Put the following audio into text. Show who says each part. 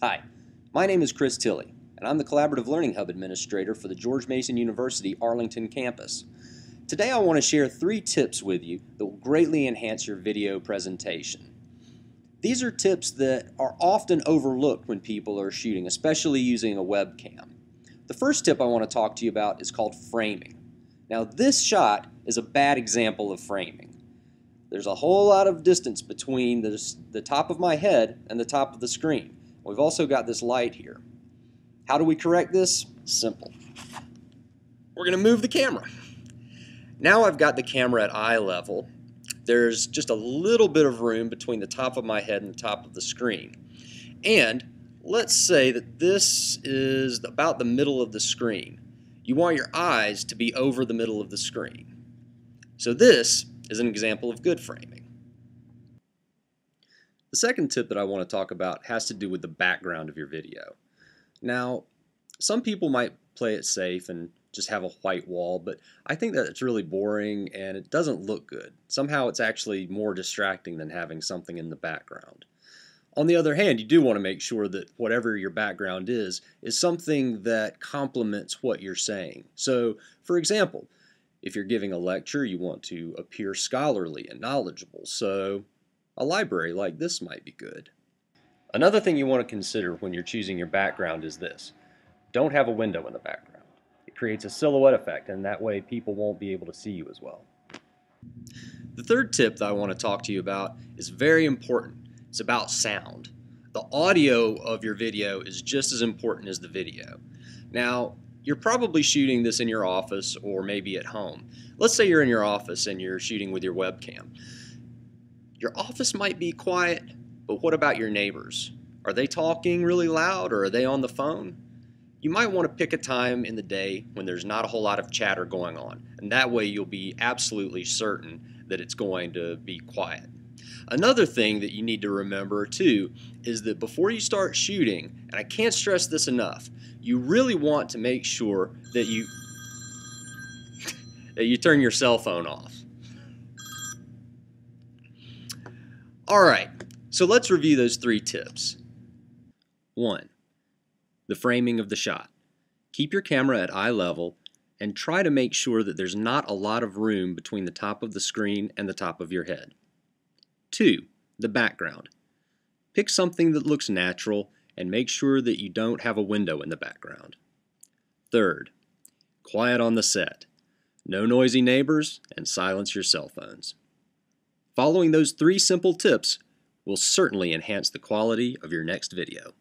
Speaker 1: Hi, my name is Chris Tilley, and I'm the Collaborative Learning Hub Administrator for the George Mason University Arlington campus. Today I want to share 3 tips with you that will greatly enhance your video presentation. These are tips that are often overlooked when people are shooting, especially using a webcam. The first tip I want to talk to you about is called framing. Now this shot is a bad example of framing. There's a whole lot of distance between the top of my head and the top of the screen. We've also got this light here. How do we correct this? Simple. We're going to move the camera. Now I've got the camera at eye level. There's just a little bit of room between the top of my head and the top of the screen. And let's say that this is about the middle of the screen. You want your eyes to be over the middle of the screen. So this is an example of good framing. The second tip that I want to talk about has to do with the background of your video. Now, some people might play it safe and just have a white wall, but I think that it's really boring and it doesn't look good. Somehow it's actually more distracting than having something in the background. On the other hand, you do want to make sure that whatever your background is something that complements what you're saying. So, for example, if you're giving a lecture, you want to appear scholarly and knowledgeable, so a library like this might be good. Another thing you want to consider when you're choosing your background is this. Don't have a window in the background. It creates a silhouette effect, and that way people won't be able to see you as well. The third tip that I want to talk to you about is very important. It's about sound. The audio of your video is just as important as the video. Now, you're probably shooting this in your office or maybe at home. Let's say you're in your office and you're shooting with your webcam. Your office might be quiet, but what about your neighbors? Are they talking really loud or are they on the phone? You might want to pick a time in the day when there's not a whole lot of chatter going on, and that way you'll be absolutely certain that it's going to be quiet. Another thing that you need to remember too is that before you start shooting, and I can't stress this enough, you really want to make sure that you turn your cell phone off. Alright, so let's review those 3 tips. 1. The framing of the shot. Keep your camera at eye level and try to make sure that there's not a lot of room between the top of the screen and the top of your head. 2. The background. Pick something that looks natural and make sure that you don't have a window in the background. 3rd. Quiet on the set. No noisy neighbors and silence your cell phones. Following those 3 simple tips will certainly enhance the quality of your next video.